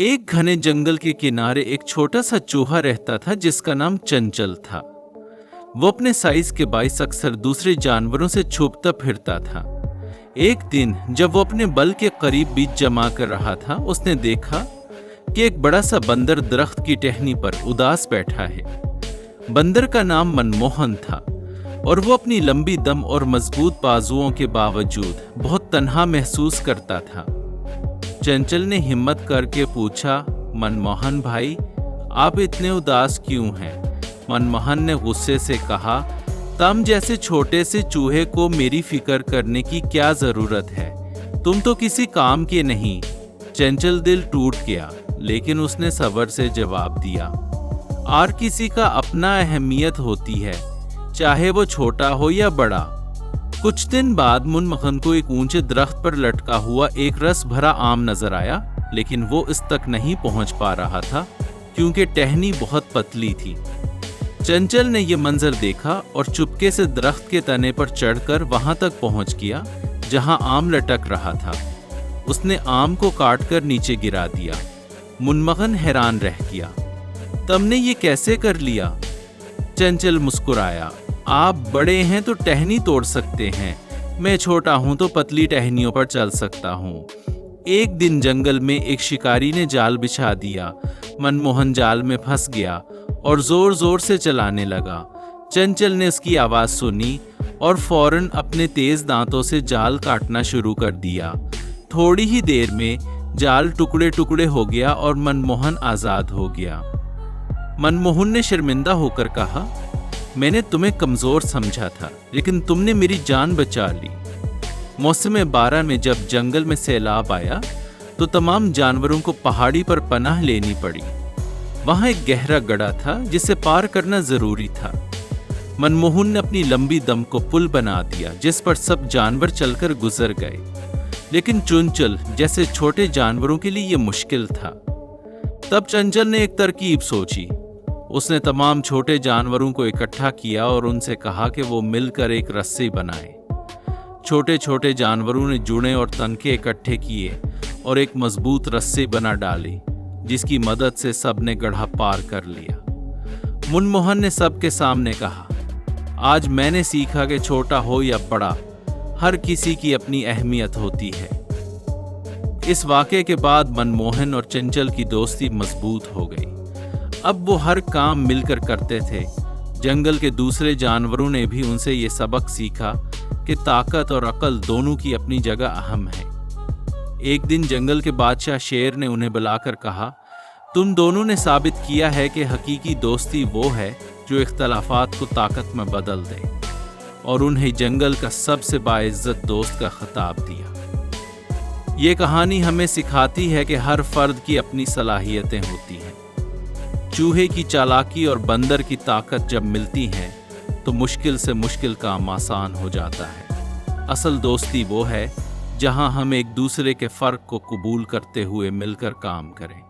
एक घने जंगल के किनारे एक छोटा सा चूहा रहता था जिसका नाम चंचल था। वो अपने साइज के बाइस अक्सर दूसरे जानवरों से छुपता फिरता था। एक दिन जब वो अपने बल के करीब बीज जमा कर रहा था, उसने देखा कि एक बड़ा सा बंदर दरख्त की टहनी पर उदास बैठा है। बंदर का नाम मनमोहन था और वो अपनी लंबी दम और मजबूत बाजुओं के बावजूद बहुत तन्हा महसूस करता था। चंचल ने हिम्मत करके पूछा, मनमोहन भाई, आप इतने उदास क्यों हैं? मनमोहन ने गुस्से से कहा, तुम जैसे छोटे से चूहे को मेरी फिक्र करने की क्या जरूरत है? तुम तो किसी काम के नहीं। चंचल दिल टूट गया, लेकिन उसने सब्र से जवाब दिया, हर किसी का अपना अहमियत होती है, चाहे वो छोटा हो या बड़ा। कुछ दिन बाद मनमोहन को एक ऊंचे दरख्त पर लटका हुआ एक रस भरा आम नजर आया, लेकिन वो इस तक नहीं पहुंच पा रहा था क्योंकि टहनी बहुत पतली थी। चंचल ने यह मंजर देखा और चुपके से दरख्त के तने पर चढ़कर वहां तक पहुंच गया जहां आम लटक रहा था। उसने आम को काटकर नीचे गिरा दिया। मनमोहन हैरान रह गया, तुमने ये कैसे कर लिया? चंचल मुस्कुराया, आप बड़े हैं तो टहनी तोड़ सकते हैं, मैं छोटा हूं तो पतली टहनियों पर चल सकता हूं। एक दिन जंगल में एक शिकारी ने जाल बिछा दिया। मनमोहन जाल में फंस गया और जोर जोर से चलाने लगा। चंचल ने उसकी आवाज सुनी और फौरन अपने तेज दांतों से जाल काटना शुरू कर दिया। थोड़ी ही देर में जाल टुकड़े टुकड़े हो गया और मनमोहन आजाद हो गया। मनमोहन ने शर्मिंदा होकर कहा, मैंने तुम्हें कमजोर समझा था, लेकिन तुमने मेरी जान बचा ली। मौसम 12 में जब जंगल में सैलाब आया तो तमाम जानवरों को पहाड़ी पर पनाह लेनी पड़ी। वहां एक गहरा गड्ढा था जिसे पार करना जरूरी था। मनमोहन ने अपनी लंबी दम को पुल बना दिया जिस पर सब जानवर चलकर गुजर गए, लेकिन चंचल जैसे छोटे जानवरों के लिए यह मुश्किल था। तब चंचल ने एक तरकीब सोची। उसने तमाम छोटे जानवरों को इकट्ठा किया और उनसे कहा कि वो मिलकर एक रस्सी बनाए। छोटे छोटे जानवरों ने जुड़े और तनखे इकट्ठे किए और एक मजबूत रस्सी बना डाली, जिसकी मदद से सबने गड्ढा पार कर लिया। मनमोहन ने सबके सामने कहा, आज मैंने सीखा कि छोटा हो या बड़ा, हर किसी की अपनी अहमियत होती है। इस वाक़े के बाद मनमोहन और चंचल की दोस्ती मजबूत हो गई। अब वो हर काम मिलकर करते थे। जंगल के दूसरे जानवरों ने भी उनसे ये सबक सीखा कि ताकत और अकल दोनों की अपनी जगह अहम है। एक दिन जंगल के बादशाह शेर ने उन्हें बुलाकर कहा, तुम दोनों ने साबित किया है कि हकीकी दोस्ती वो है जो इख्तलाफात को ताकत में बदल दे, और उन्हें जंगल का सबसे बाइज्जत दोस्त का खिताब दिया। ये कहानी हमें सिखाती है कि हर फर्द की अपनी सलाहियतें होती हैं। चूहे की चालाकी और बंदर की ताकत जब मिलती हैं तो मुश्किल से मुश्किल काम आसान हो जाता है। असल दोस्ती वो है जहां हम एक दूसरे के फर्क को कबूल करते हुए मिलकर काम करें।